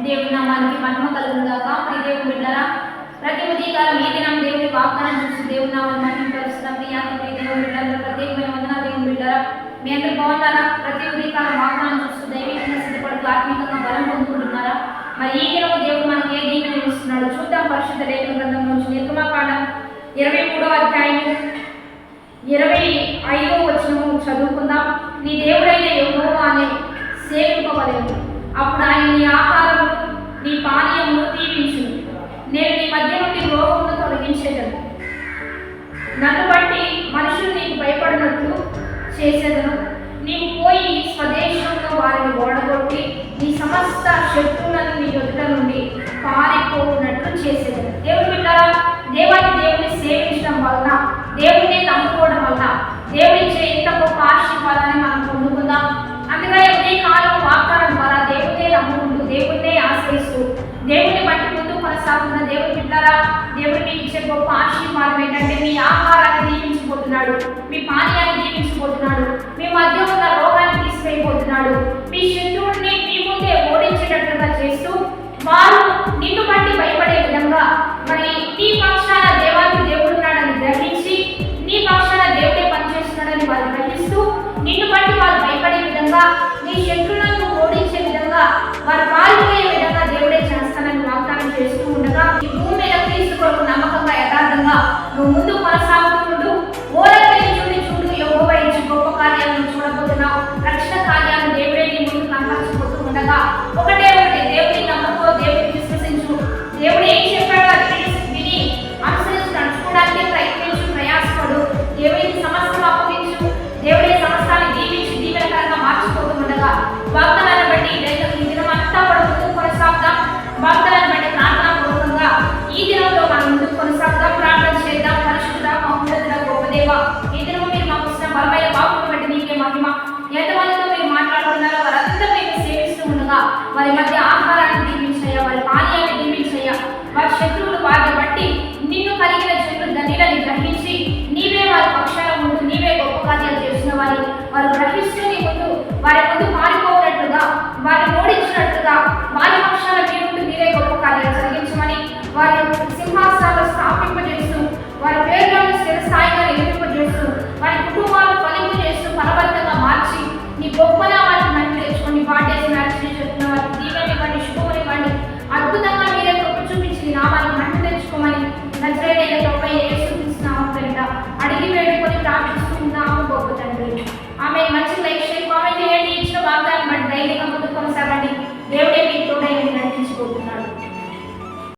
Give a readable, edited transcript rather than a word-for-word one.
దేవుని నామానికి మహిమ కలుగును గాక. ప్రియ దేవుని బిడ్డలారా, ప్రతి ఉదయకాలం ఈ దినం దేవుని వాగ్దానం చూసి దేవుని నామాన్ని మహిమపరుస్తున్న ప్రియ దేవుని బిడ్డలందరూ ప్రత్యేకమైన వందనాలు. దేవుని బిడ్డలారా, మీ అందరూ బాగున్నారా? ప్రతి ఉదయకాలం వాగ్దానం చూస్తూ దైవికంగా సిద్ధపడుతూ ఆత్మీయంగా బలం పొందుకుంటున్నారా? మరి ఈ దినం దేవుడు మనకి ఏ దీవెన ఇస్తున్నాడు చూద్దాం. పరిశుద్ధ లేఖన గ్రంథం నుంచి నిర్గమకాండం 23వ అధ్యాయం 25వ వచనము చదువుకుందాం. నీ దేవుడైన యెహోవాను సేవింపవలెను, అప్పుడు ఆయన నీ ఆహారము నీ పానీయమును దీవించును. నేను నీ మధ్య నుండి రోగమును తొలగించేదను, నన్ను బట్టి మనుషులు నీకు భయపడినట్లు చేసేదను. నీవు పోయి స్వదేశంలో వారిని ఓడగొట్టి నీ సమస్త శత్రువులను నీ ఎదుట నుండి పారిపోవునట్లు చేసేదను. దేవుని బిడ్డలారా, దేవుని సేవించడం వలన, దేవుడిని నమ్ముకోవడం వలన దేవుడిచ్చే ఇంత గొప్ప ఆశీర్వాదాన్ని మనం పొందుకుందాం. అందుకనే ఈ కాలం వాగ్దానం ద్వారా దేవుడినే నమ్ముకుంటూ దేవుడినే ఆశ్రయిస్తూ దేవుడిని బట్టి ముందు కొనసాగుతున్న దేవుని బిడ్డలారా, దేవుడు మీకు ఇచ్చే గొప్ప ఆశీర్వాదం ఏంటంటే మీ ఆహారాన్ని దీవించబోతున్నాడు, మీ పానీయాన్ని దీవించబోతున్నాడు, మీ మధ్య ఉన్న రోగాన్ని తీసివేయబోతున్నాడు, మీ శత్రువుల్ని మీ ముందే ఓడించేటట్లుగా చేస్తూ వారు నిన్ను బట్టి భయపడే విధంగా మరి నీ పక్షాన దేవుడు ఉన్నాడని గ్రహించి నీ పక్షాన దేవుడే పనిచేస్తున్నాడని వారు గ్రహిస్తూ నిన్ను బట్టి వారు భయపడే విధంగా నీ శత్రువులను ఓడించే విధంగా వారు పారిపోయే విధంగా దేవుడే చేస్తానని వాగ్దానం చేస్తూ ఉండగా ఈ భూమి మీద క్రీస్తు కొరకు నమ్మకంగా యథార్థంగా నువ్వు ముందు కొనసాగుతుంటూ ఓరకై చూడు యెహోవా ఇచ్చే గొప్ప కార్యాలను చూడబోతున్నావు. రక్షణ కార్యాలను దేవుడే నీ ముందు కనపరచబోతూ ఉండగా ఒకటే దేవుని నమ్మకం, దేవుని విశ్వసించు, దేవుడు ఏం చెప్పాడో అది విని అనుసరించి నడుచుకోవడానికి ప్రయత్నించు, ప్రయాసపడు, దేవుడికి సమస్యను అప్పగించు, దేవుడి సమస్తాన్ని దీవించి దీవెనకరంగా మార్చిపోతూ ఉండగా వాగ్దానాన్ని బట్టి ఈ దినం అంతా ముందుకు కొనసాగుదాం. వాగ్దానాన్ని బట్టి ప్రార్థన పూర్వకంగా ఈ దినంలో మనం ముందుకు కొనసాగుదాం. ప్రార్థన చేద్దాం. పరిశుద్ధ మహోన్నతుడ గొప్ప దేవ, ఈ దినం మీరు మాకు ఇచ్చిన బలమైన వాక్కును బట్టి నీకే మహిమ. ఎంతమందితో మీరు మాట్లాడుతున్నారో వారందరూ మేము సేవిస్తూ ఉండగా వారి మధ్య ఆహారాన్ని దీవించయ్యా, వారి పానీయాన్ని దీవించయ్యా. వారి శత్రువులు వారిని బట్టి నిన్ను కలిగిన చెట్లు ధనిలని గ్రహించి నీవే వారి పక్షాల ముందు నీవే గొప్ప కార్యాలు చేసిన వారు గ్రహిస్తూ నీ ముందు వారి ముందు పారిపోయినట్లుగా వారి